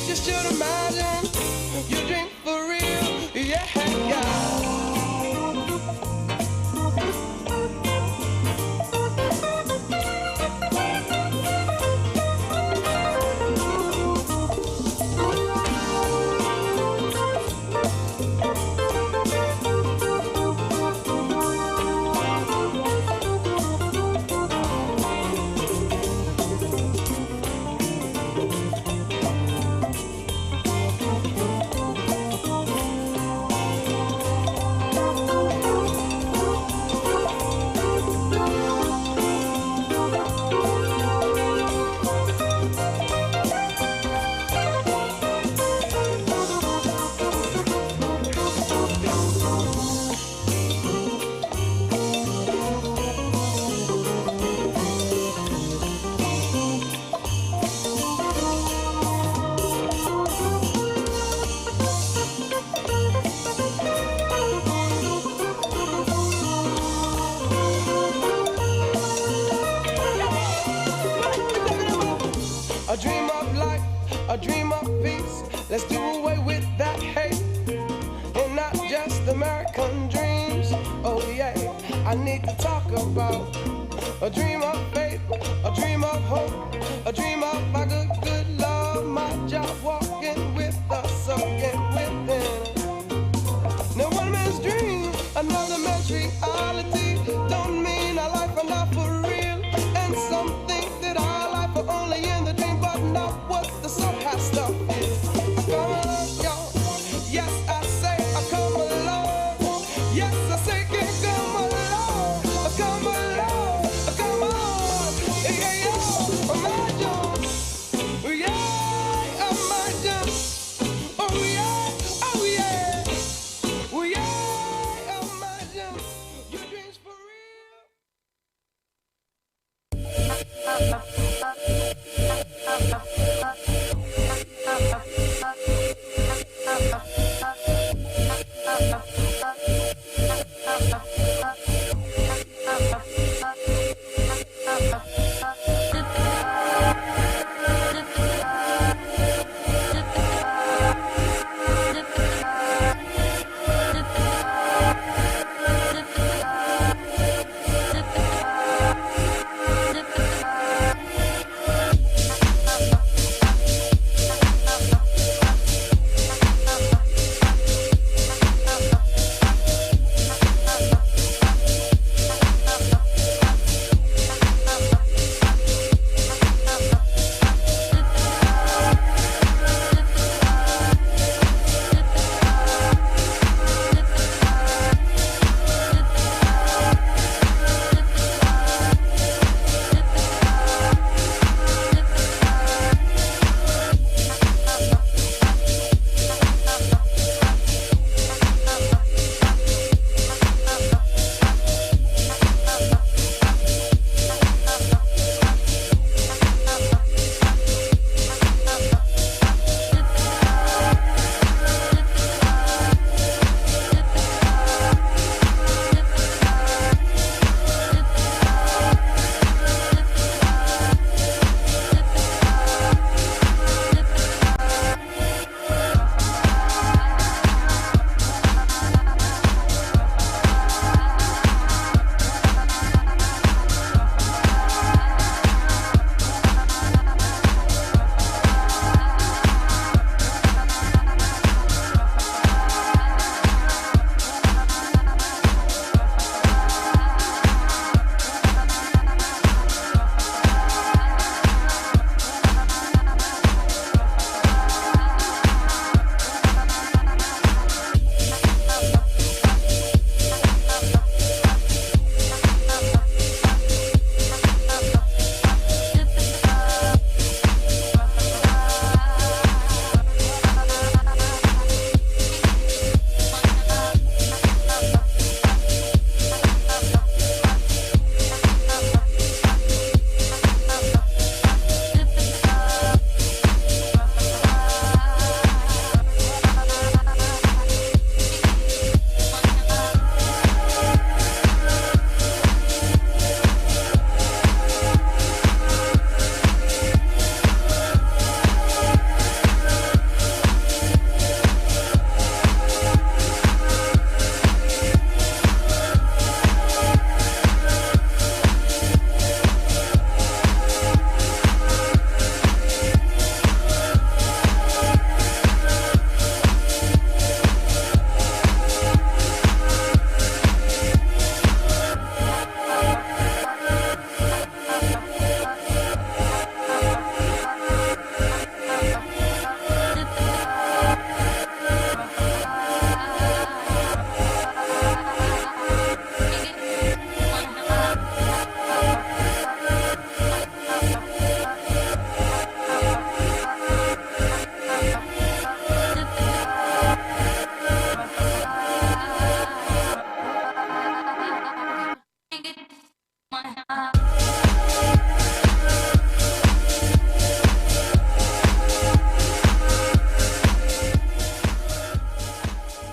you should imagine you drink for real, yeah, yeah. A dream of life, a dream of peace. Let's do away with that hate and not just American dreams. Oh yeah, I need to talk about a dream of faith, a dream of hope, a dream of my good, good love, my job walking with us again within. Now one man's dream, another man's reality. Don't mean our life are not for real, and some think that our life are only in the dream, but not what the soul has to feel. Come along, y'all. Yes, I say I come along. Yes, I say can come along. Come along, come on. Yeah, yeah, yeah. Imagine.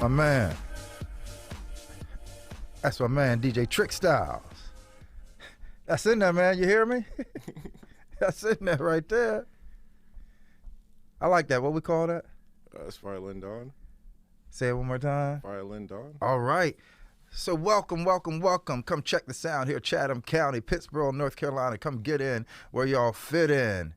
My man. That's my man, DJ Trick Styles. That's in there, man. You hear me? That's in there right there. I like that. What we call that? It's Violin Dawn. Say it one more time. Violin Dawn. All right. So welcome. Come check the sound here, Chatham County, Pittsburgh, North Carolina. Come get in where y'all fit in.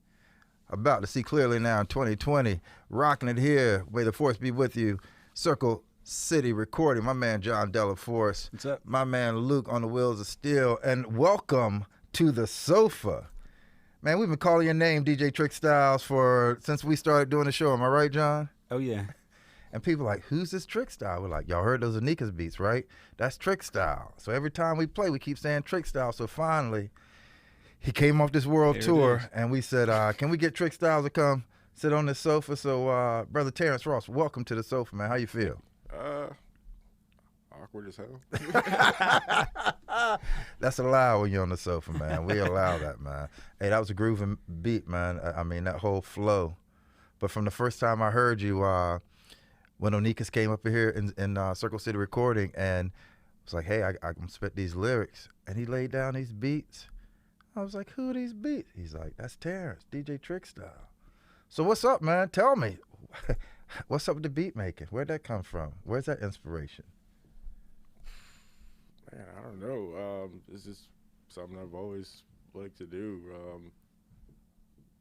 About to see clearly now in 2020. Rocking it here. May the force be with you. Circle City Recording. My man John Delaforce. What's up? My man Luke on the wheels of steel. And welcome to the sofa. Man, we've been calling your name, DJ Trick Styles, since we started doing the show. Am I right, John? Oh, yeah. And people are like, who's this Trick Style? We're like, y'all heard those Anika's beats, right? That's Trick Style. So every time we play, we keep saying Trick Style. So finally, he came off this world tour, and we said, can we get Trick Styles to come sit on this sofa? So, Brother Terrence Ross, welcome to the sofa, man. How you feel? Awkward as hell. That's allowed when you're on the sofa, man. We allow that, man. Hey, that was a grooving beat, man. I mean, that whole flow. But from the first time I heard you, when Onikas came up here in Circle City Recording and was like, hey, I can spit these lyrics. And he laid down these beats. I was like, who are these beats? He's like, that's Terrence, DJ Trick Style. So what's up, man? Tell me. What's up with the beat making? Where'd that come from? Where's that inspiration? Man, I don't know. It's just something I've always liked to do.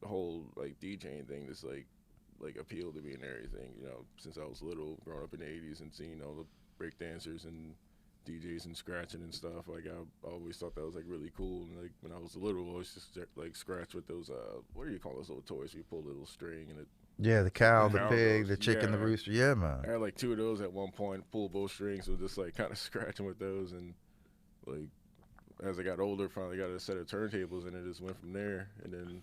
The whole like DJing thing just like appealed to me and everything, you know, since I was little, growing up in the 80s and seeing all the break dancers and DJs and scratching and stuff. Like I always thought that was like really cool. And like when I was little, I always just like scratch with those what do you call those little toys? You pull a little string and it. Yeah, the cow, the pig, the chicken, yeah. the rooster. Yeah, man. I had like two of those at one point, pull both strings, so just like kind of scratching with those. And like as I got older, finally got a set of turntables and it just went from there. And then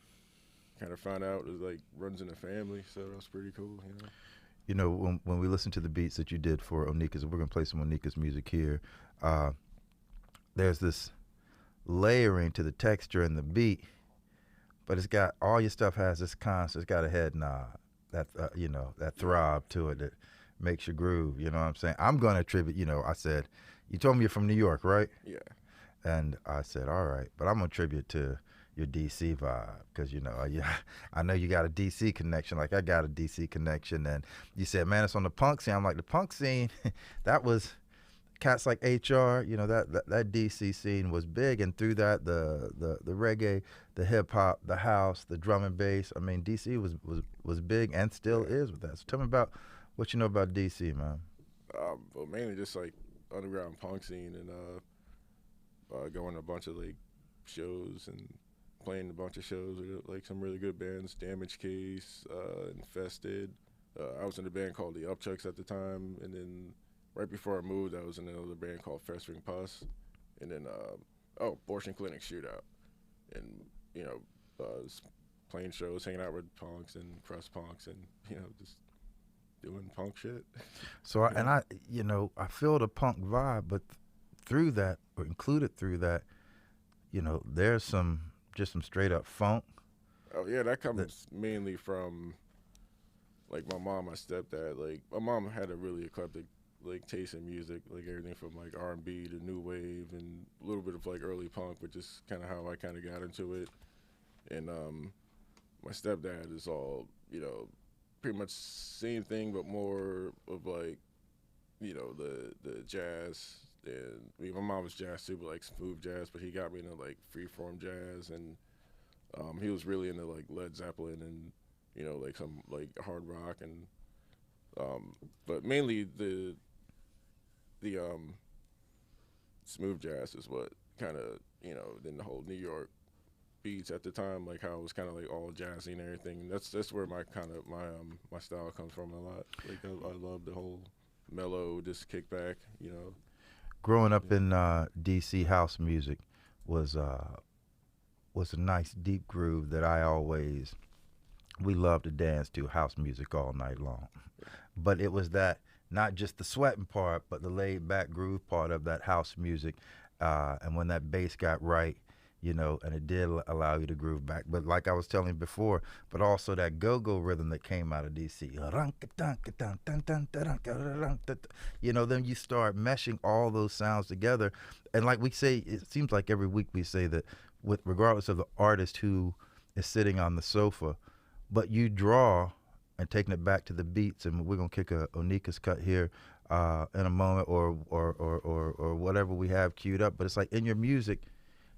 kind of found out it like runs in the family, so that was pretty cool, you know. You know, when we listen to the beats that you did for Onikas, we're gonna play some Onikas music here. There's this layering to the texture and the beat, but it's got all your stuff has this constant. It's got a head nod, that you know, that throb to it that makes you groove. You know what I'm saying? I'm gonna attribute. You know, I said, you told me you're from New York, right? Yeah. And I said, all right, but I'm gonna attribute to your DC vibe, because you know, I know you got a DC connection, like I got a DC connection. And you said, man, it's on the punk scene. I'm like, the punk scene, that was cats like HR. You know, that DC scene was big, and through that, the reggae, the hip hop, the house, the drum and bass. I mean, DC was big and still is with that. So tell me about what you know about DC, man. Well, mainly just like underground punk scene and going to a bunch of like shows and playing a bunch of shows with like some really good bands, Damage Case, Infested. I was in a band called the Upchucks at the time, and then right before I moved, I was in another band called Festering Pus, and then Abortion Clinic Shootout, and you know, playing shows, hanging out with punks and crust punks, and you know, just doing punk shit. So I you know, I feel the punk vibe, but through that, or included through that, you know, there's some straight up funk. Oh yeah, that comes mainly from like my mom, my stepdad. Like my mom had a really eclectic like taste in music, like everything from like R&B to new wave and a little bit of like early punk, but just kind of how I kind of got into it. And my stepdad is all, you know, pretty much same thing, but more of like, you know, the jazz. And I mean, my mom was jazz too, but like smooth jazz. But he got me into like freeform jazz, and he was really into like Led Zeppelin and you know like some like hard rock and but mainly the smooth jazz is what kind of, you know, then the whole New York beats at the time, like how it was kind of like all jazzy and everything. That's where my kind of my style comes from a lot. Like I love the whole mellow, just kick back, you know. Growing up in DC, house music was a nice deep groove that we loved to dance to, house music all night long. But it was that, not just the sweating part, but the laid back groove part of that house music. And when that bass got right, you know, and it did allow you to groove back. But like I was telling you before, but also that go-go rhythm that came out of DC. You know, then you start meshing all those sounds together. And like we say, it seems like every week we say that with regardless of the artist who is sitting on the sofa, but you draw and taking it back to the beats, and we're gonna kick a Onika's cut here in a moment, or whatever we have queued up. But it's like in your music,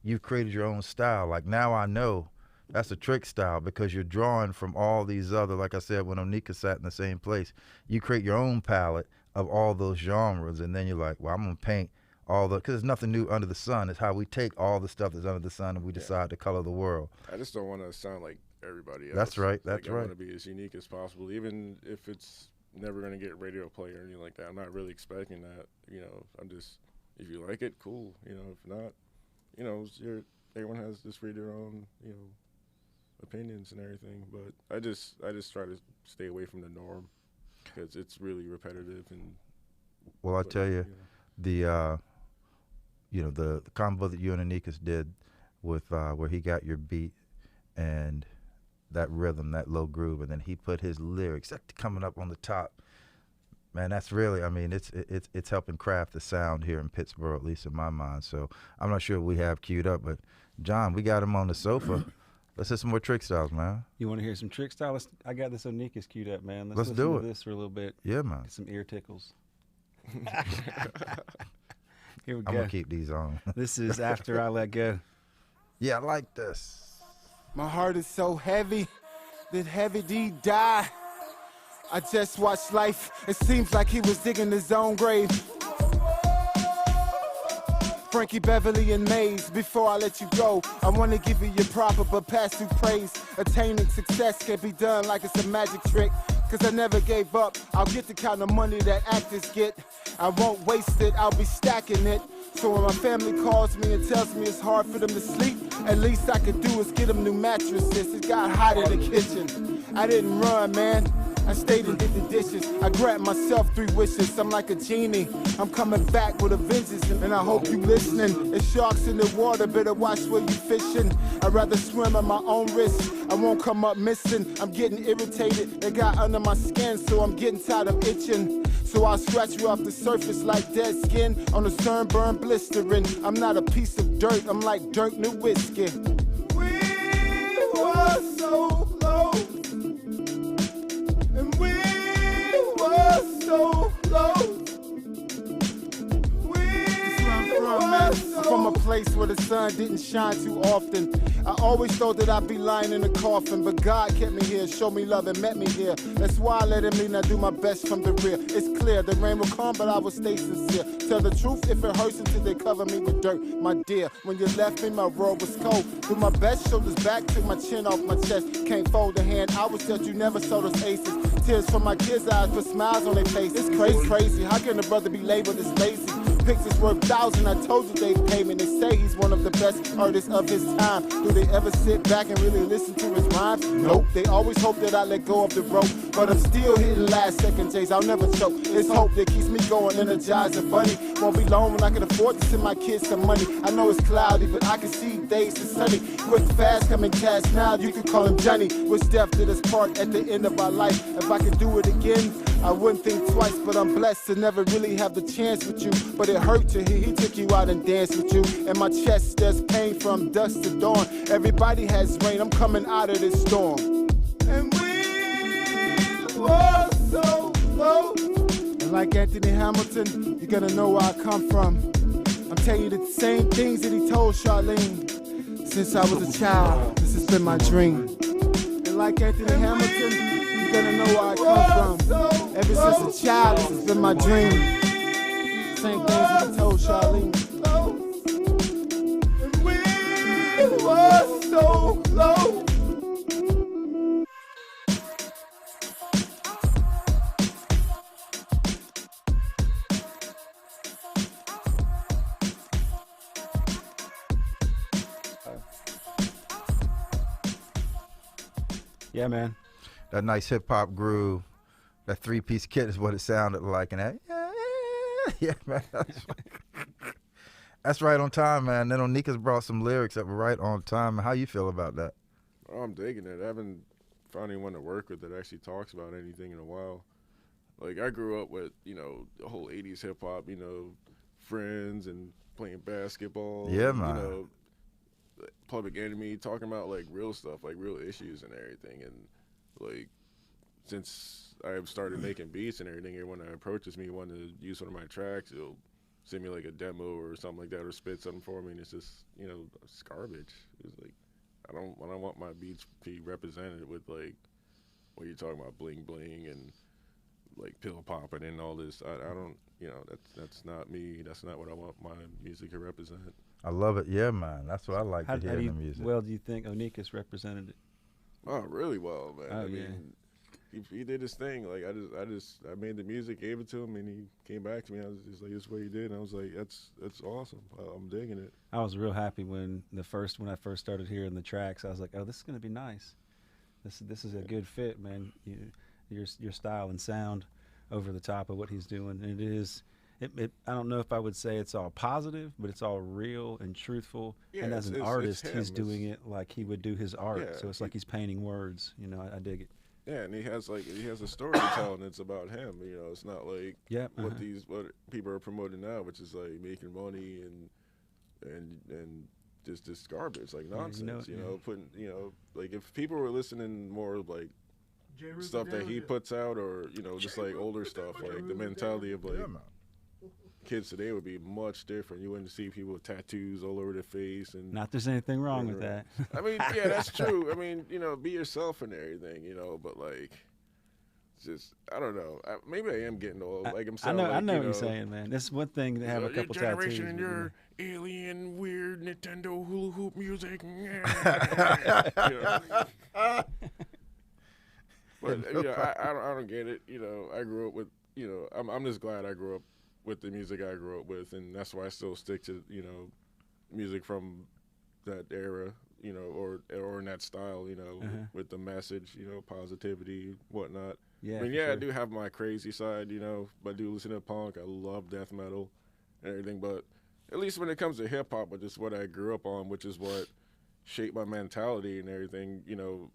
you've created your own style. Like now I know that's a trick style because you're drawing from all these other, like I said, when Onika sat in the same place, you create your own palette of all those genres, and then you're like, well, I'm gonna paint all the, because there's nothing new under the sun. It's how we take all the stuff that's under the sun and we decide to color the world. I just don't want to sound like everybody else. That's right. That's like, right. I want to be as unique as possible, even if it's never going to get radio play or anything like that. I'm not really expecting that. You know, I'm just, if you like it, cool. You know, if not, you know, everyone has just read their own, you know, opinions and everything. But I just try to stay away from the norm because it's really repetitive. And well, I'll tell you, the you know, the combo that you and Anika's did with where he got your beat and that rhythm, that low groove, and then he put his lyrics coming up on the top. Man, that's really, I mean, it's helping craft the sound here in Pittsburgh, at least in my mind. So I'm not sure what we have queued up, but John, we got him on the sofa. Let's hit some more trick styles, man. You want to hear some trick styles? I got this Onika's queued up, man. Let's do listen it. to this for a little bit. Yeah, man. Get some ear tickles. Here we go. I'm gonna keep these on. This is After I Let Go. Yeah, I like this. My heart is so heavy. Did Heavy D die? I just watched life. It seems like he was digging his own grave. Frankie Beverly and Mays, before I let you go, I want to give you your proper but pass through praise. Attaining success can't be done like it's a magic trick. Cause I never gave up. I'll get the kind of money that actors get. I won't waste it, I'll be stacking it. So when my family calls me and tells me it's hard for them to sleep, at least I could do is get them new mattresses. It got hot in the kitchen. I didn't run, man. I stayed and did the dishes. I grabbed myself 3 wishes. I'm like a genie. I'm coming back with a vengeance, and I hope you listening. There's sharks in the water, better watch where you fishing. I'd rather swim at my own risk. I won't come up missing. I'm getting irritated. They got under my skin, so I'm getting tired of itching. So I'll scratch you off the surface like dead skin on a sunburn blistering. I'm not a piece of dirt. I'm like Dirk Nowitzki. We were so low. And we were so low. I'm from a place where the sun didn't shine too often. I always thought that I'd be lying in a coffin, but God kept me here, showed me love and met me here. That's why I let him lead and I do my best from the rear. It's clear, the rain will come, but I will stay sincere. Tell the truth if it hurts until they cover me with dirt. My dear, when you left me, my world was cold. Do my best, shoulders back, took my chin off my chest. Can't fold a hand, I was that you never sold us aces. Tears from my kids' eyes, put smiles on their faces. It's crazy, how can a brother be labeled as lazy? Pictures worth thousands, I told you they pay me. They say he's one of the best artists of his time. Do they ever sit back and really listen to his rhymes? Nope, they always hope that I let go of the rope. But I'm still hitting last second J's, I'll never choke. It's hope that keeps me going, energized and funny. Won't be long when I can afford to send my kids some money. I know it's cloudy, but I can see days is sunny. Quick, fast, coming cash now, you can call him Johnny. With death did us part at the end of our life. If I could do it again, I wouldn't think twice, but I'm blessed to never really have the chance with you. But it hurt to hear he took you out and danced with you. In my chest there's pain from dusk to dawn. Everybody has rain, I'm coming out of this storm. And we were so low. And like Anthony Hamilton, you're gonna know where I come from. I'm telling you the same things that he told Charlene. Since I was a child, this has been my dream. And like Anthony Hamilton, you're gonna know where I come from. Ever since a child, this has been my dream. Same things that he told Charlene. And we were so low. Yeah, man. That nice hip hop groove, that 3-piece kit is what it sounded like, and that, yeah, man. That's right on time, man. Then Onika's brought some lyrics that were right on time. How you feel about that? Oh, I'm digging it. I haven't found anyone to work with that actually talks about anything in a while. Like, I grew up with, you know, the whole 80s hip hop, you know, friends and playing basketball. Yeah, and, man. You know, Public Enemy, talking about, like, real stuff, like, real issues and everything. And, like, since I've started making beats and everything, everyone that approaches me wanting to use one of my tracks, he'll send me, like, a demo or something like that or spit something for me. And it's just, you know, it's garbage. It's like, I don't want my beats to be represented with, like, what you're talking about, bling bling and like pill popping and all this. I don't, you know, that's not me. That's not what I want my music to represent. I love it. Yeah, man. That's what I like How to hear do in you, the music. well, do you think Onika's represented it? Oh, really well, man. Oh, I mean, he did his thing. Like I made the music, gave it to him, and he came back to me. I was just like, "This is what he did," and I was like, "That's awesome. I'm digging it." I was real happy when I first started hearing the tracks. I was like, "Oh, this is gonna be nice. This is a good fit, man. Your style and sound over the top of what he's doing. And it is. I don't know if I would say it's all positive, but it's all real and truthful. Yeah, and as an it's artist, him. he's doing it like he would do his art. Yeah, So it's like he's painting words. You know, I dig it. Yeah, and he has a story to tell, and it's about him. You know, it's not like what people are promoting now, which is like making money and just this garbage, like nonsense. Putting like if people were listening more like stuff that he puts out, or just like older stuff, like the mentality of like kids today would be much different. You wouldn't see people with tattoos all over their face, and not there's anything wrong with that. I mean, yeah, that's true. I mean, be yourself and everything, but like, just I don't know. Maybe I am getting old. Like I know what you're saying, man. That's one thing to have a couple your tattoos. And your alien, weird Nintendo hula hoop music. But I don't get it. I grew up with. I'm just glad I grew up with the music I grew up with, and that's why I still stick to music from that era, or in that style, with the message, positivity, whatnot. Yeah, I mean, sure. I do have my crazy side, but I do listen to punk. I love death metal and everything, but at least when it comes to hip hop, which is what I grew up on, which is what shaped my mentality and everything,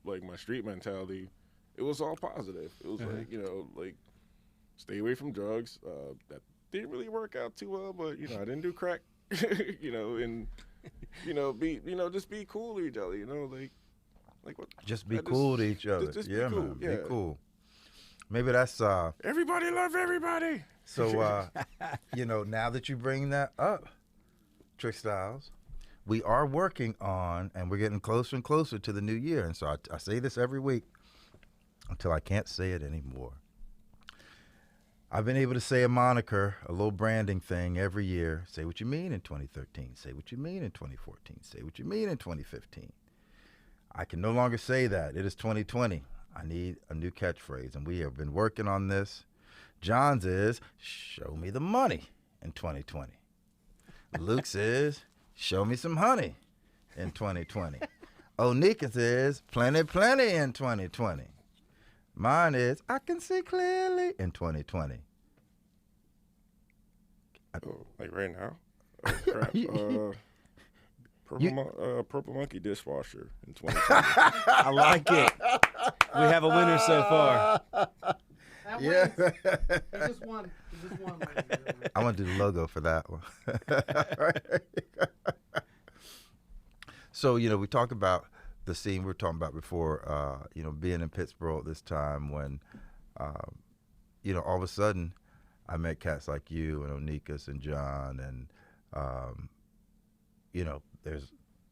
like my street mentality, it was all positive. It was like stay away from drugs. That didn't really work out too well, but I didn't do crack, and be just be cool to each other, like what? Just be cool to each other. Just yeah, be cool. man. Yeah. Be cool. Maybe that's everybody love everybody. So now that you bring that up, Trick Styles, we are working on, and we're getting closer and closer to the new year. And so I say this every week until I can't say it anymore. I've been able to say a moniker, a little branding thing every year. Say what you mean in 2013. Say what you mean in 2014. Say what you mean in 2015. I can no longer say that. It is 2020. I need a new catchphrase, and we have been working on this. John's is, show me the money in 2020. Luke's is, show me some honey in 2020. Onika's is, plenty, plenty in 2020. Mine is, I can see clearly in 2020. Like right now? Oh, crap. Purple Monkey dishwasher in 2020. I like it. We have a winner so far. Yeah. He just won. I want to do the logo for that one. So, we talk about the scene we were talking about before, being in Pittsburgh at this time when, all of a sudden I met cats like you and Onikas and John and,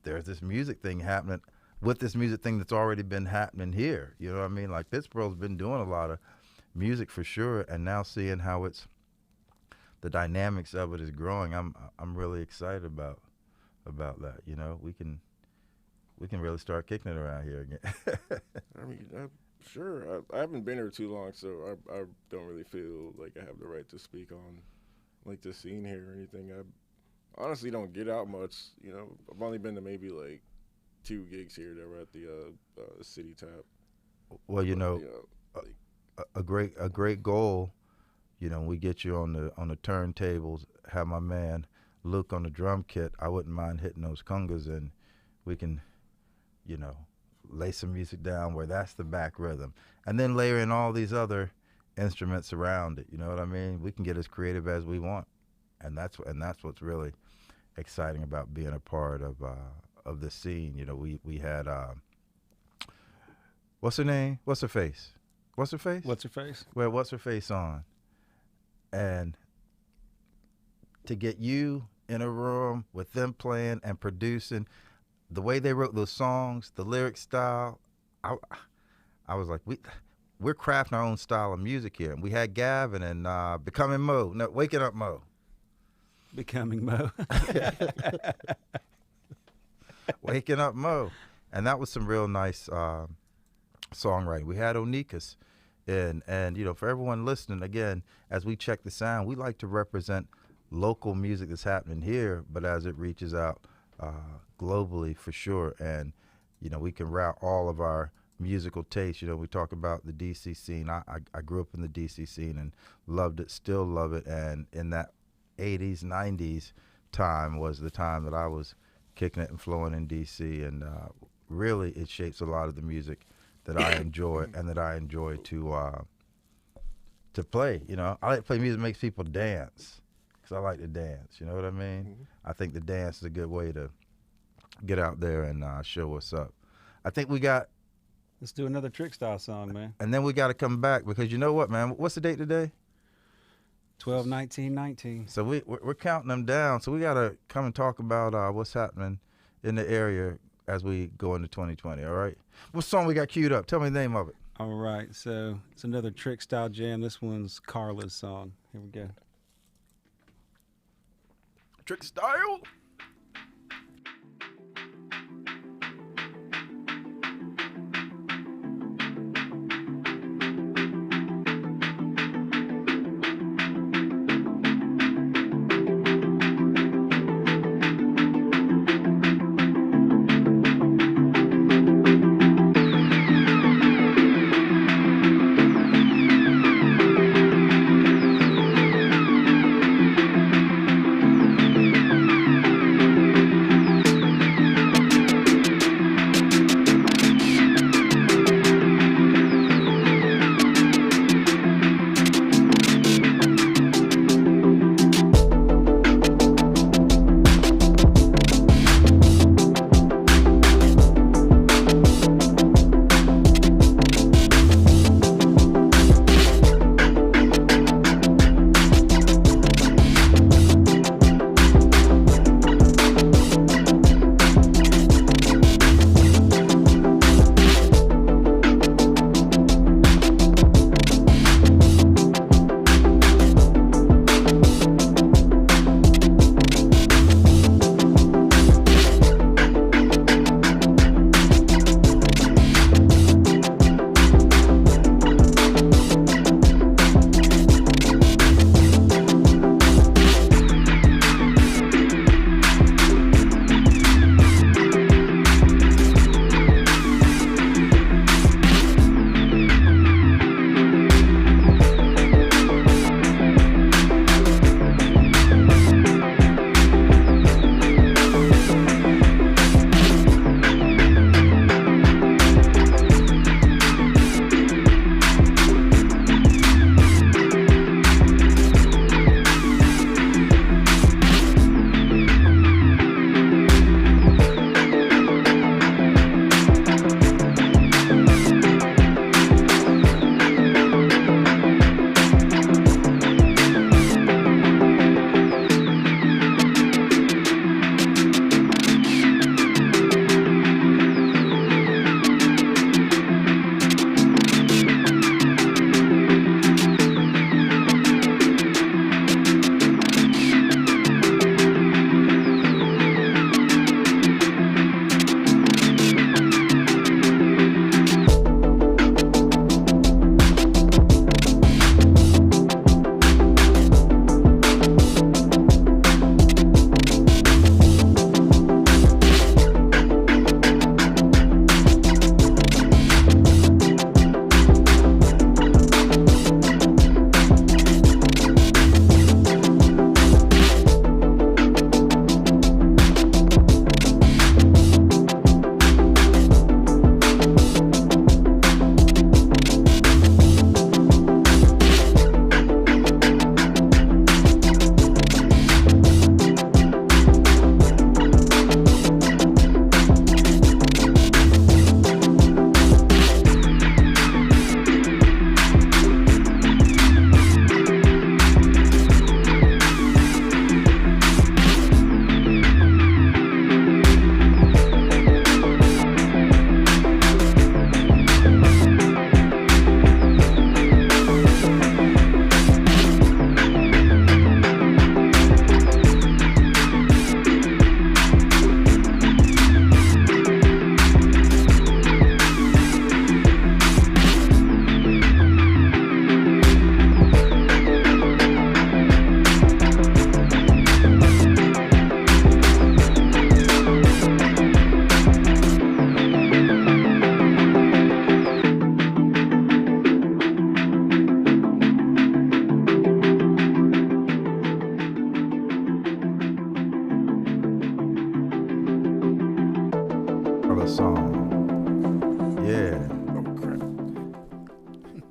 there's this music thing happening with this music thing that's already been happening here. You know what I mean? Like Pittsburgh's been doing a lot of music for sure, and now seeing how the dynamics of it is growing, I'm really excited about that. We can really start kicking it around here again. I mean, sure. I haven't been here too long, so I don't really feel like I have the right to speak on like the scene here or anything. I honestly don't get out much. I've only been to maybe like 2 gigs here that were at the City Tap. Well, a great goal. We get you on the turntables. Have my man Luke on the drum kit, I wouldn't mind hitting those congas, and we can, you know, lay some music down where that's the back rhythm, and then layer in all these other instruments around it. You know what I mean? We can get as creative as we want, and that's what's really exciting about being a part of this scene. You know, we had what's her name? What's her face? What's her face? What's her face? Well, what's her face on? And to get you in a room with them playing and producing, the way they wrote those songs, the lyric style, I was like, we're crafting our own style of music here. And we had Gavin and Becoming Mo, no, Waking Up Mo. Becoming Mo. Waking Up Mo. And that was some real nice songwriting. We had Onikas in, and you know, for everyone listening, again, as we check the sound, we like to represent local music that's happening here, but as it reaches out globally, for sure. And you know, we can route all of our musical tastes. You know, we talk about the DC scene. I grew up in the DC scene and loved it, still love it. And in that 80s, 90s time was the time that I was kicking it and flowing in DC, and really it shapes a lot of the music that I enjoy and that I enjoy to play. You know, I like to play music that makes people dance, because I like to dance. You know what I mean? Mm-hmm. I think the dance is a good way to get out there and show what's up. I think we got. Let's do another trick style song, man. And then we got to come back, because you know what, man? What's the date today? 12/19/19. So we're counting them down. So we got to come and talk about what's happening in the area as we go into 2020. All right. What song we got queued up? Tell me the name of it. All right. So it's another trick style jam. This one's Carla's song. Here we go. Trick style.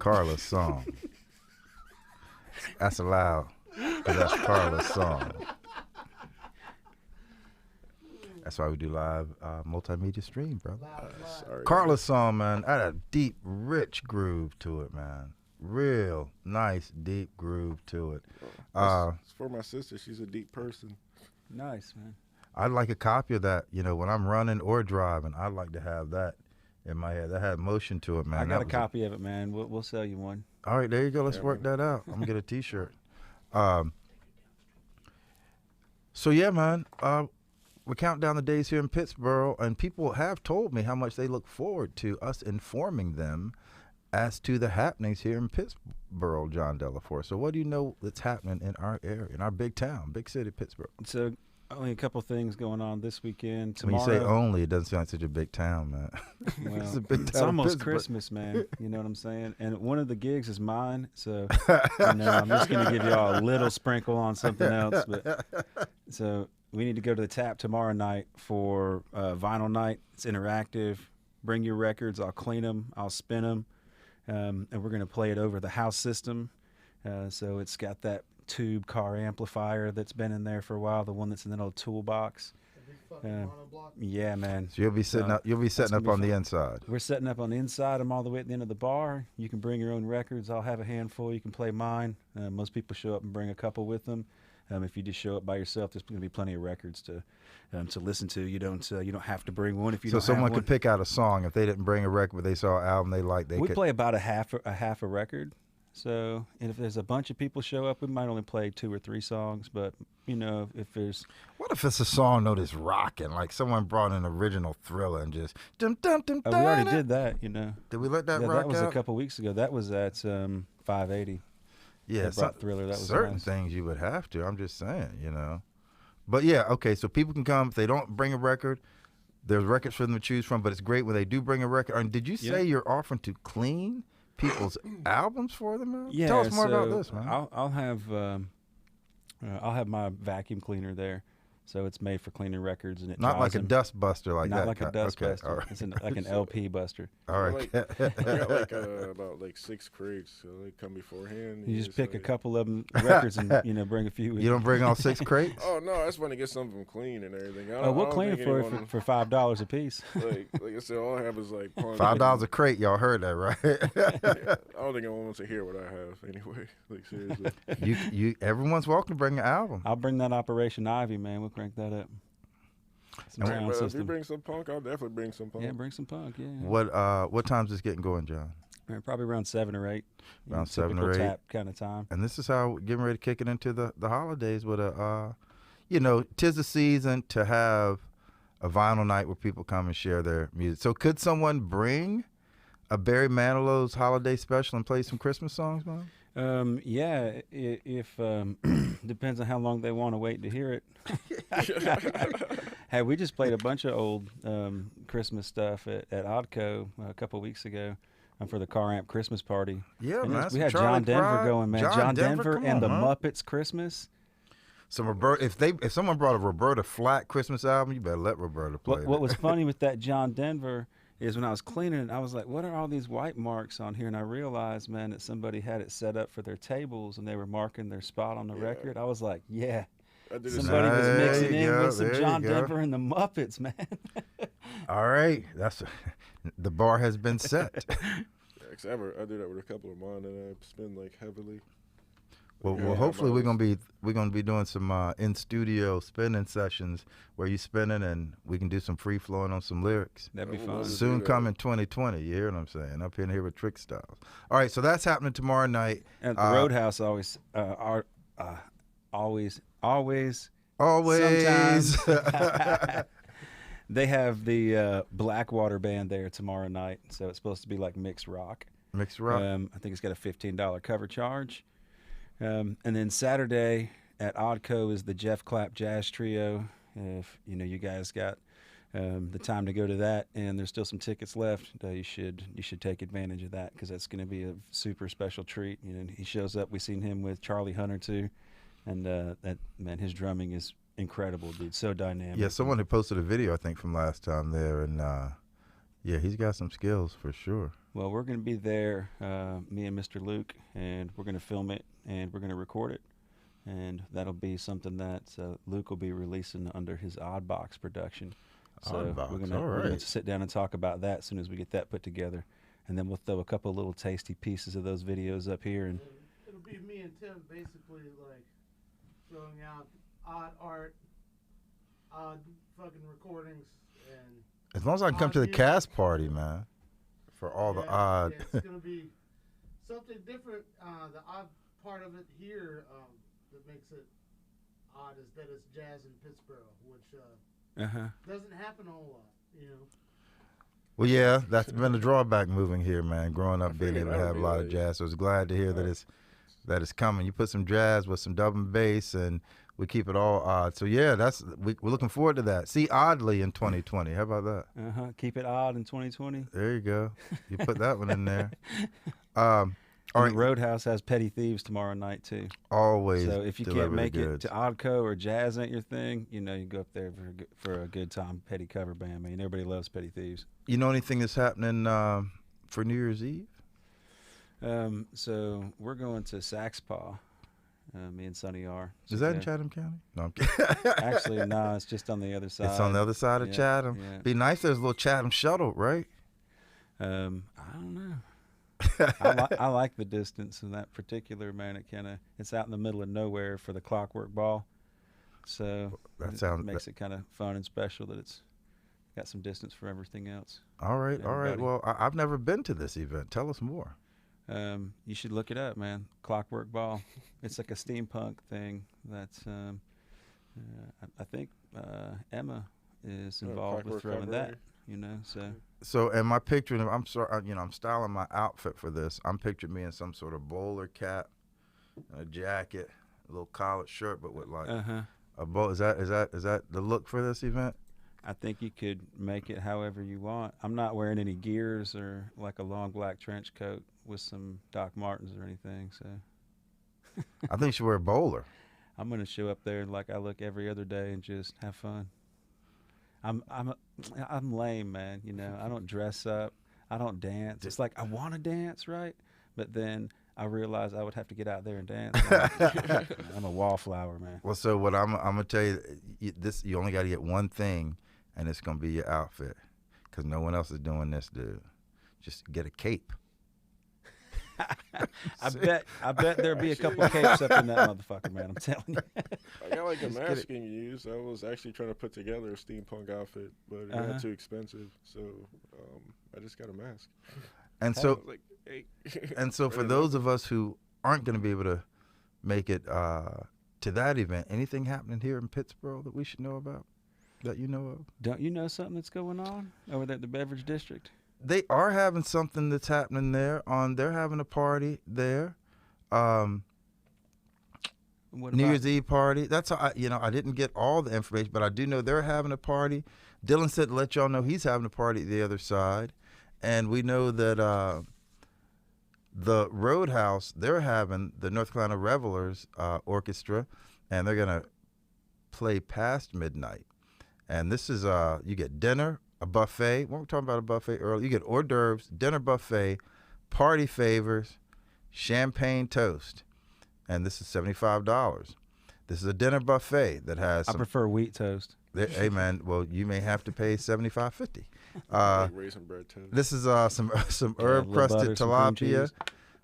Carla's song. That's allowed, because that's Carla's song. That's why we do live multimedia stream, bro. Sorry. Carla's song, man, had a deep, rich groove to it, man. Real nice, deep groove to it. It's for my sister. She's a deep person. Nice, man. I'd like a copy of that, when I'm running or driving. I'd like to have that in my head. That had motion to it, man. I got a copy of it, man. We'll sell you one. All right, there you go. Let's work that out. I'm going to get a T-shirt. So, yeah, man, we're counting down the days here in Pittsburgh, and people have told me how much they look forward to us informing them as to the happenings here in Pittsburgh, John Delaforte. So what do you know that's happening in our area, in our big town, big city, Pittsburgh? So only a couple things going on this weekend. Tomorrow, When you say only, it doesn't sound like such a big town, man. Well, It's a big it's town in almost Pittsburgh. Christmas, man. You know what I'm saying? And one of the gigs is mine, so I'm just going to give you all a little sprinkle on something else. But so we need to go to the Tap tomorrow night for vinyl night. It's interactive. Bring your records. I'll clean them. I'll spin them. And we're going to play it over the house system. So it's got that tube car amplifier that's been in there for a while, the one that's in that little toolbox. Yeah, man. So you'll be sitting up. You'll be setting up on the inside. We're setting up on the inside. I'm all the way at the end of the bar. You can bring your own records. I'll have a handful. You can play mine. Most people show up and bring a couple with them. If you just show up by yourself, there's going to be plenty of records to listen to. You don't have to bring one if you don't have one. So someone could pick out a song if they didn't bring a record, but they saw an album they liked. We play about a half a record. So, and if there's a bunch of people show up, we might only play 2 or 3 songs. But if there's What if it's a song that is rocking, like someone brought an original Thriller and just dum dum dum? we already did that. Did we let that Yeah, rock that was out? a couple weeks ago. That was at 580. Yeah, That brought Thriller. That was certain nice. things you would have to. I'm just saying, But yeah, okay. So people can come if they don't bring a record. There's records for them to choose from, but it's great when they do bring a record. And did you say you're offering to clean people's albums for them, man? Yeah, Tell us more about so this, man. I'll have my vacuum cleaner there, so it's made for cleaning records, and it Not dries like a them. dust buster like Not that. like a dust okay, buster. all right. It's like an LP buster. All right. I got about 6 crates, so they come beforehand. You just pick a couple of them records and bring a few. You don't bring all 6 crates? Oh no, that's when to get some of them clean and everything. We'll clean it for $5 a piece. like I said, all I have is like punk. $5 a crate. Y'all heard that, right? Yeah, I don't think anyone wants to hear what I have anyway. Like seriously. Everyone's welcome to bring an album. I'll bring that Operation Ivy, man. We'll crank that up. Some But sound if you system. bring some punk, I'll definitely bring some punk. Yeah, bring some punk. Yeah. What time's this getting going, John? Probably around 7 or 8. Around 7 or 8. Tap kind of time. And this is how we're getting ready to kick it into the holidays with tis the season to have a vinyl night where people come and share their music. So could someone bring a Barry Manilow's holiday special and play some Christmas songs, man? Yeah, if depends on how long they want to wait to hear it. Hey, we just played a bunch of old Christmas stuff at Odco a couple of weeks ago for the Car Amp Christmas party. Yeah, And man. we some had Charlie John Denver Pride. going, man. John Denver come and on, the man. Muppets Christmas. So Roberta, if someone brought a Roberta Flack Christmas album, you better let Roberta play. What was funny with that John Denver is when I was cleaning it, I was like, what are all these white marks on here? And I realized, man, that somebody had it set up for their tables and they were marking their spot on the record. I was like, yeah. I did the same. Somebody was There mixing you in go, with some there you John go. Denver and the Muppets, man. All right, the bar has been set. Yeah, 'cause I did that with a couple of mine, and I spend like heavily. Well, Yeah, hopefully we're Muppets. gonna be doing some in studio spinning sessions where you spinning and we can do some free flowing on some lyrics. That'd be Oh, fun. well, Soon do that. coming 2020. You hear what I'm saying? Up in here with Trick Styles. All right, so that's happening tomorrow night. At the Roadhouse always, Always. sometimes they have the Blackwater band there tomorrow night, so it's supposed to be like mixed rock. Mixed rock. I think it's got a $15 cover charge. And then Saturday at Odco is the Jeff Clapp Jazz Trio. If you guys got the time to go to that, and there's still some tickets left, you should take advantage of that because that's going to be a super special treat. He shows up. We've seen him with Charlie Hunter too, and that man, his drumming is incredible, dude. So dynamic. Yeah, someone had posted a video I think from last time there, and Yeah, he's got some skills for sure. Well, we're going to be there, me and Mr. Luke, and we're going to film it and we're going to record it. And that'll be something that Luke will be releasing under his Oddbox production. So Oddbox, we're all going right. to sit down and talk about that as soon as we get that put together. And then we'll throw a couple of little tasty pieces of those videos up here. And It'll be me and Tim basically like throwing out odd art, odd fucking recordings, and As long as I can come odd to the music. cast party, man, for all the Yeah, odd. yeah, it's gonna be something different. The odd part of it here that makes it odd is that it's jazz in Pittsburgh, which doesn't happen a whole lot, you know. Well, yeah, that's been a drawback moving here, man. Growing up, being figured able to that have a would lot be of like- jazz. So I was glad to hear that it's coming. You put some jazz with some double bass, and we keep it all odd. So yeah, we're looking forward to that. See Oddly in 2020. How about that? keep it odd in 2020. There you go. You put that one in there. All All right. right, Roadhouse has Petty Thieves tomorrow night too. always. So if you deliver can't the make it goods. to Oddco or jazz ain't your thing, you know, you go up there for a good time. Petty cover band, man. Everybody loves Petty Thieves. You know anything that's happening for New Year's Eve? So we're going to Saxpaw. Me and Sonny are. Is that in Okay. Chatham County? No, I'm kidding. Actually, no, it's just on the other side. It's on the other side of Yeah, Chatham. yeah. Be nice. If there's a little Chatham shuttle, right? I don't know. I like the distance in that particular, man. It's out in the middle of nowhere for the Clockwork Ball, so That it sounds- makes it kind of fun and special that it's got some distance from everything else. All right, all right. Everybody. Well, I've never been to this event. Tell us more. You should look it up, man. Clockwork Ball. It's like a steampunk thing. That's I think Emma is involved with Clockwork throwing Cabaret. that. You know, so So, am I picturing? I'm sorry. I'm styling my outfit for this. I'm picturing me in some sort of bowler cap, a jacket, a little collared shirt, but with like a bow. Is that the look for this event? I think you could make it however you want. I'm not wearing any gears or like a long black trench coat with some Doc Martens or anything. So I think you should wear a bowler. I'm gonna show up there like I look every other day and just have fun. I'm lame, man. You know, I don't dress up. I don't dance. It's like I want to dance, right? But then I realize I would have to get out there and dance. I'm a wallflower, man. Well, so what I'm gonna tell you, you only got to get one thing, and it's gonna be your outfit, because no one else is doing this, dude. Just get a cape. I bet there'll be a couple capes up in that motherfucker, man. I'm telling you. I got like a Just get mask you use. I was actually trying to put together a steampunk outfit, but it got too expensive, so I just got a mask. And I so, was like, hey. and so, for Ready to those roll. of us who aren't gonna be able to make it to that event, anything happening here in Pittsburgh that we should know about, that you know of? Don't you know something that's going on over there at the Beverage District? They are having something that's happening there. They're having a party there. What New about- Year's Eve party. That's how I didn't get all the information, but I do know they're having a party. Dylan said to let y'all know he's having a party at the other side, and we know that the Roadhouse, they're having the North Carolina Revelers Orchestra, and they're gonna play past midnight. And this is you get dinner, a buffet. We were talking about a buffet earlier. You get hors d'oeuvres, dinner buffet, party favors, champagne toast, and this is $75. This is a dinner buffet that has I some. prefer wheat toast. Hey man, well you may have to pay $75.50. Like raisin bread too. This is some Yeah, herb little crusted butter, some cream tilapia, cheese.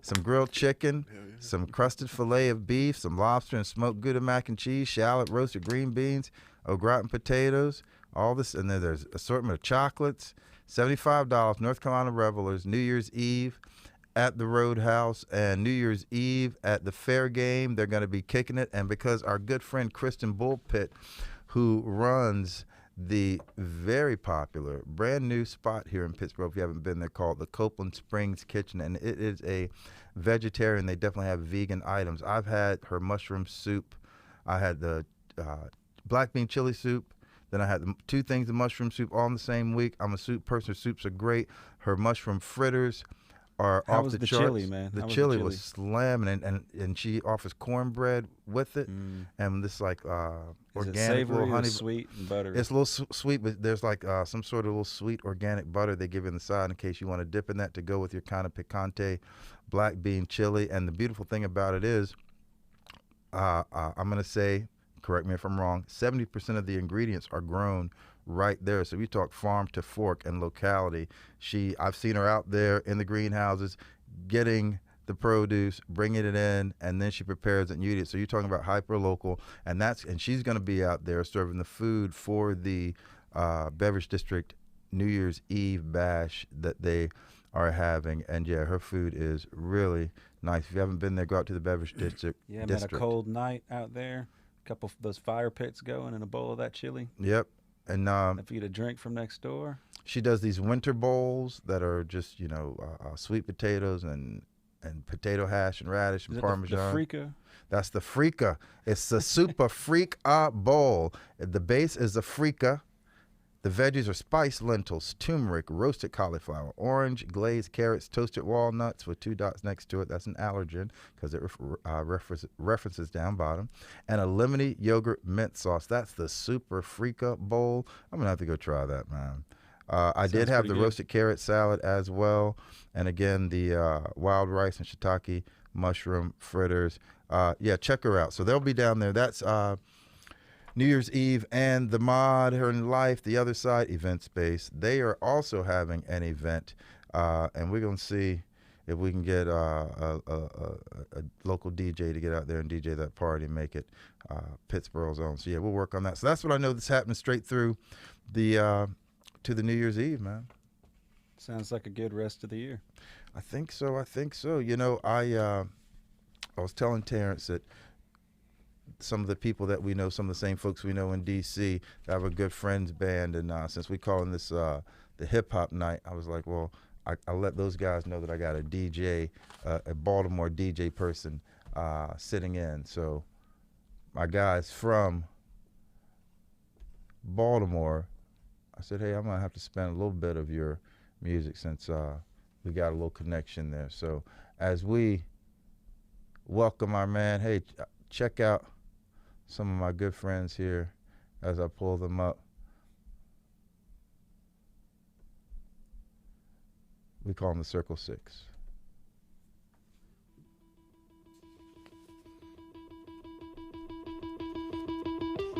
some grilled chicken, Hell yeah. some crusted filet of beef, some lobster and smoked Gouda mac and cheese, shallot, roasted green beans, au gratin potatoes, all this, and then there's assortment of chocolates. $75. North Carolina Revelers, New Year's Eve at the Roadhouse and New Year's Eve at the Fair Game. They're going to be kicking it, and because our good friend Kristen Bullpit, who runs the very popular brand new spot here in Pittsburgh, if you haven't been there, called the Copeland Springs Kitchen, and it is a vegetarian. They definitely have vegan items. I've had her mushroom soup. I had the black bean chili soup. Then I had the two things of mushroom soup all in the same week. I'm a soup person. Soups are great. Her mushroom fritters are How off was the the charts. chili, man? The How was the chili chili? was slamming, and she offers cornbread with it, and this like Is organic it savory little or honey. sweet and butter? It's a little sweet, but there's like some sort of little sweet organic butter they give you on the side in case you want to dip in that to go with your kind of picante black bean chili. And the beautiful thing about it is, I'm gonna say, correct me if I'm wrong, 70% of the ingredients are grown right there. So we talk farm to fork and locality. I've seen her out there in the greenhouses getting the produce, bringing it in, and then she prepares it and you eat it. So you're talking about hyper local, and she's going to be out there serving the food for the Beverage District New Year's Eve bash that they are having. And yeah, her food is really nice. If you haven't been there, go out to the Beverage District. Yeah, man, a cold night out there, a couple of those fire pits going and a bowl of that chili. Yep. And if you get a drink from next door. She does these winter bowls that are just, sweet potatoes and potato hash and radish and Parmesan. The Freaka? That's the Freaka. It's the Super Freaka bowl. The base is the Freaka. The veggies are spiced lentils, turmeric, roasted cauliflower, orange, glazed carrots, toasted walnuts with 2 dots next to it. That's an allergen because it references down bottom. And a lemony yogurt mint sauce. That's the Super Freaka bowl. I'm going to have to go try that, man. I did have the roasted carrot salad as well. And again, the wild rice and shiitake mushroom fritters. Check her out. So they'll be down there. That's New Year's Eve, and the Modern Life, the other side event space. They are also having an event, and we're going to see if we can get a local DJ to get out there and DJ that party and make it Pittsburgh's own. So yeah, we'll work on that. So that's what I know that's happening straight through the to the New Year's Eve, man. Sounds like a good rest of the year. I think so. I was telling Terrence that some of the people that we know, some of the same folks we know in D.C., have a good friends band, and since we calling this the hip hop night, I was like, well, I let those guys know that I got a DJ, a Baltimore DJ person sitting in. So my guys from Baltimore, I said, hey, I'm gonna have to spend a little bit of your music since we got a little connection there. So as we welcome our man, hey, check out some of my good friends here as I pull them up. We call them the Circle Six.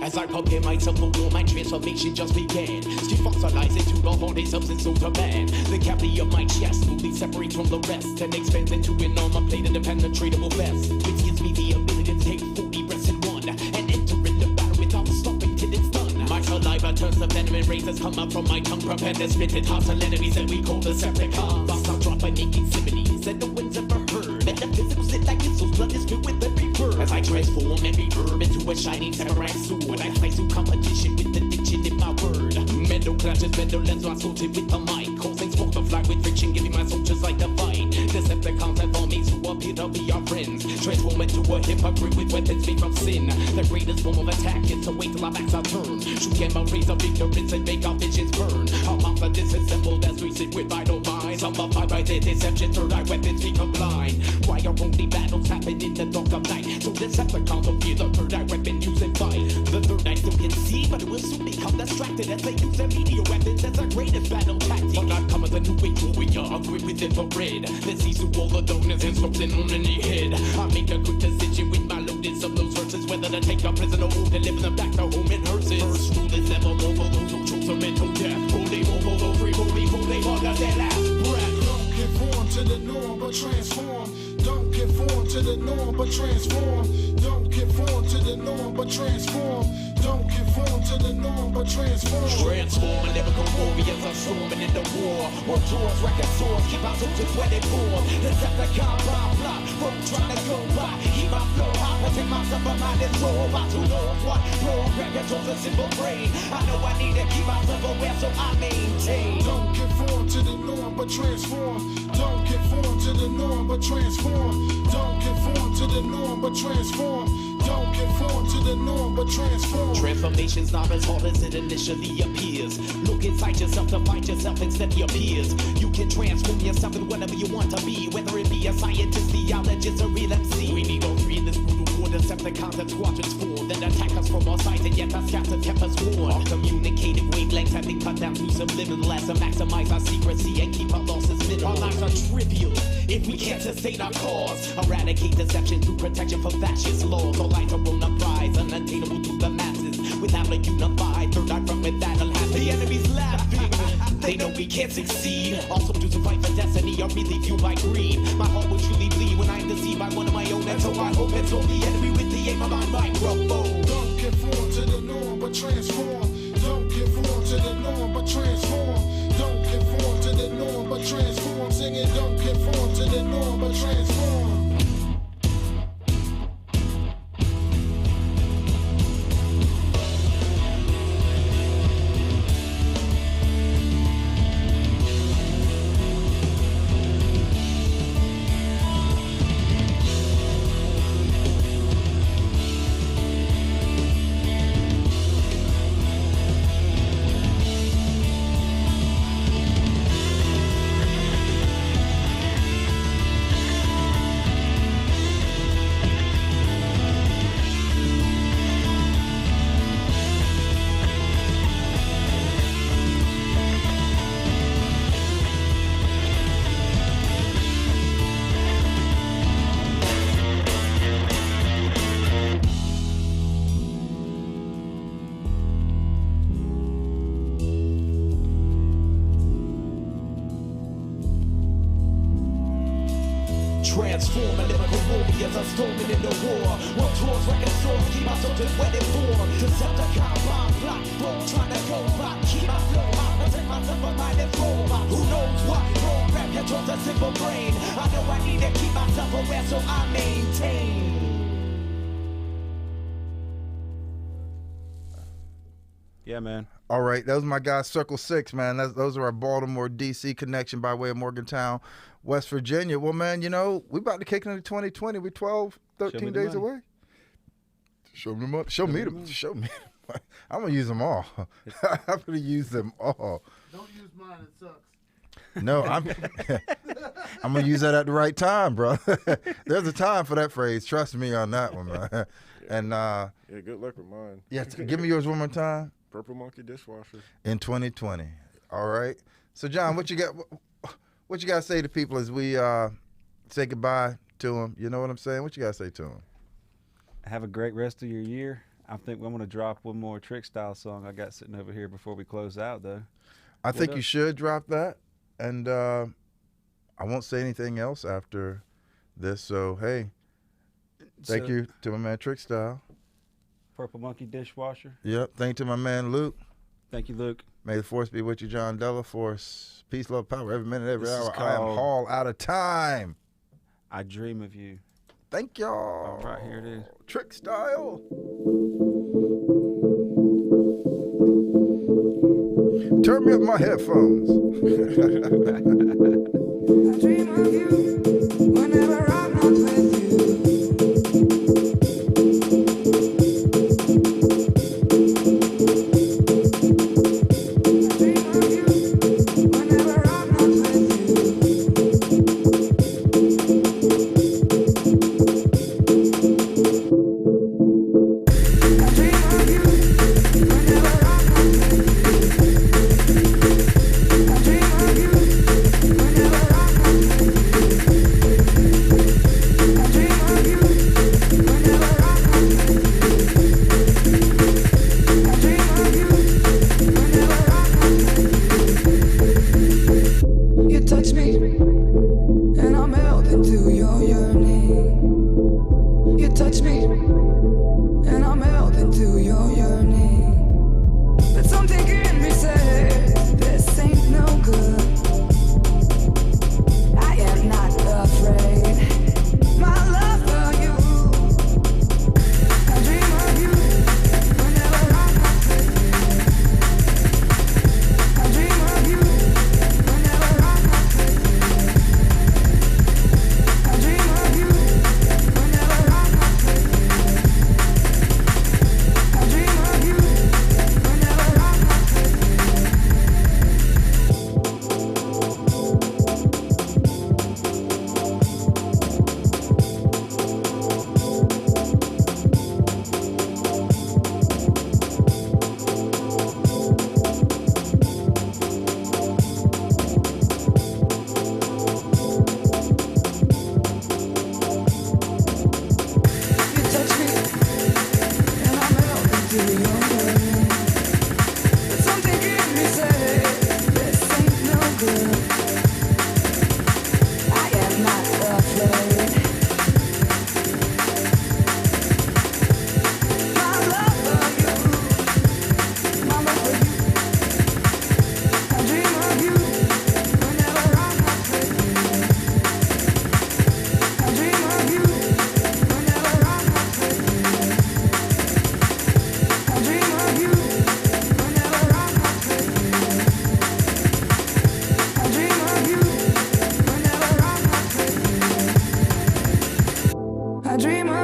As I prepare myself for war, my transformation just began. Still fossilized into the haunted substance so to man. The cavity of my chest smoothly separates from the rest and expands into an armor-plated impenetrable vest, which gives me the ability to take 40 breaths in one and enter in the battle without stopping till it's done. My saliva turns to venom and razors come out from my tongue, prepare to spit it hostile enemies that we call the Decepticons. Bombs I'll drop by making similes that no one's ever heard. Metaphysics sit like missiles, blood is filled with every verb. As I transform every verb into a shining samurai sword, I fight through competition with the diction in my word. Metal clashes, metal lens, I sorted with the mic, causing smoke to fly with friction, giving my soldiers like the fight. Decepticons have armies who appear to be our friends, transform into a hypocrite with weapons made from sin. The greatest form of attack is to wait till our backs are turned, shoot gamma rays of ignorance and make our visions burn. Our minds are disassembled as we sit with vital minds, zombified by their deception, third eye weapons become blind. Why are only battles happen in the dark of night? So Decepticons don't fear the third eye weapon use and fight. The third eye still can see, but it will soon become distracted as they use their media weapons as their greatest battle tactic. But I come as a new age warrior, equipped with infrared that sees through all the darkness and stops it on any head. I make a quick decision with my loaded of those verses, whether to take a prisoner or deliver them back to home in hearses. First rule is never more for those who choose a mental death. Holy more for those free, holy harder their last breath. Don't conform to the norm, but transform. Don't conform to the norm, but transform. Don't conform to the norm, but transform. Don't conform to the norm, but transform. Transform and never go warriors are storming in the war. War doors, record swords, keep our soldiers ready for. Decepticon, blah, blah, road trying to go by. Keep my flow high, protect myself, my mind is raw. About to know what program controls a simple brain. I know I need to keep myself aware, so I maintain. Don't conform to the norm, but transform. Don't conform to the norm, but transform. Don't conform to the norm, but transform. Don't Don't conform to the norm, but transform. Transformation's not as hard as it initially appears. Look inside yourself to find yourself instead of your peers. You can transform yourself in whatever you want to be, whether it be a scientist, theologist, or real MC. We need all three in this brutal war. Decepticons and squadrons form, then attack us from all sides, and yet our scouts kept us warned. Our communicative wavelengths have been cut down to subliminal as to maximize our secrecy and keep our losses minimal. Our lives are trivial if we can't sustain our cause. Eradicate deception through protection from fascist laws. All lives are on a prize, unattainable to the masses. Without a unified third eye front with that'll happen. The enemy's laughing. They know we can't succeed. Also to fight for destiny are really fueled by greed. My heart will truly bleed when I'm deceived by one of my own. And so I hope it's all the enemy with the aim of my microphone. Don't conform to the norm, but transform. Don't conform to the norm, but transform. Don't conform to the norm, but transform. Sing it, don't conform to the norm, but transform. Transform a lyrical warriors are storming in the war. Work towards record stores, keep my soldiers wedded for. Decepticon, bomb, block, roll, trying to go rock. Keep my flow high, protect myself from my left robot. Who knows what? Program controls a simple brain. I know I need to keep myself aware, so I maintain. Yeah, man. All right, that was my guy Circle 6, man. Those are our Baltimore, D.C. connection by way of Morgantown, West Virginia. Well, man, you know, we about to kick into 2020. We're 12, 13 days away. Show me the money. Show me the money. I'm going to use them all. I'm going to use them all. Don't use mine. It sucks. No, I'm going to use that at the right time, bro. There's a time for that phrase. Trust me on that one, man. And yeah, good luck with mine. Yeah, give me yours one more time. Purple Monkey dishwasher. In 2020. All right. So, John, what you got to say to people as we say goodbye to them? You know what I'm saying? What you got to say to them? Have a great rest of your year. I think I'm going to drop one more Trick Style song I got sitting over here before we close out, though. I think you should drop that. And I won't say anything else after this. So, hey, thank you to my man Trick Style. Purple Monkey dishwasher. Yep. Thank you to my man Luke. Thank you, Luke. May the force be with you, John Della. Force, peace, love, power, every minute, every hour. I am Hall out of time. I dream of you. Thank y'all. All right, here it is. Trick Style. Turn me up my headphones. I dream of you whenever I'm not with you. I dream of you whenever I'm not with you.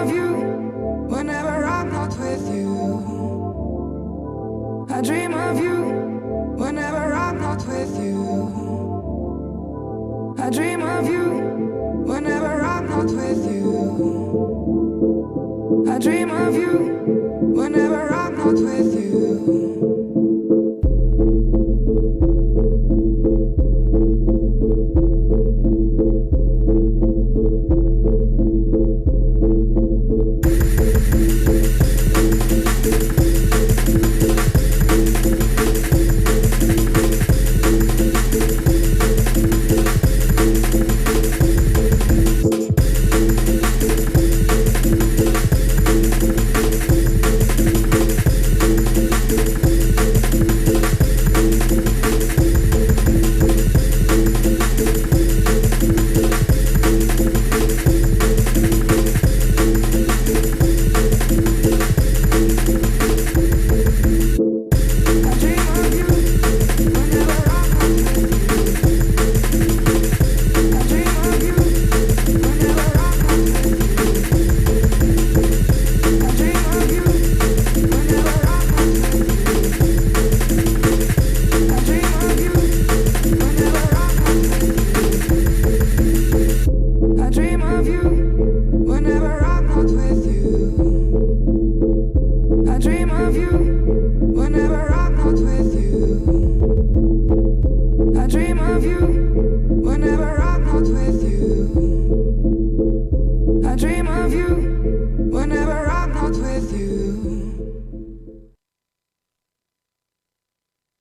of you whenever I'm not with you. I dream of you whenever I'm not with you. I dream of you whenever I'm not with you. I dream of you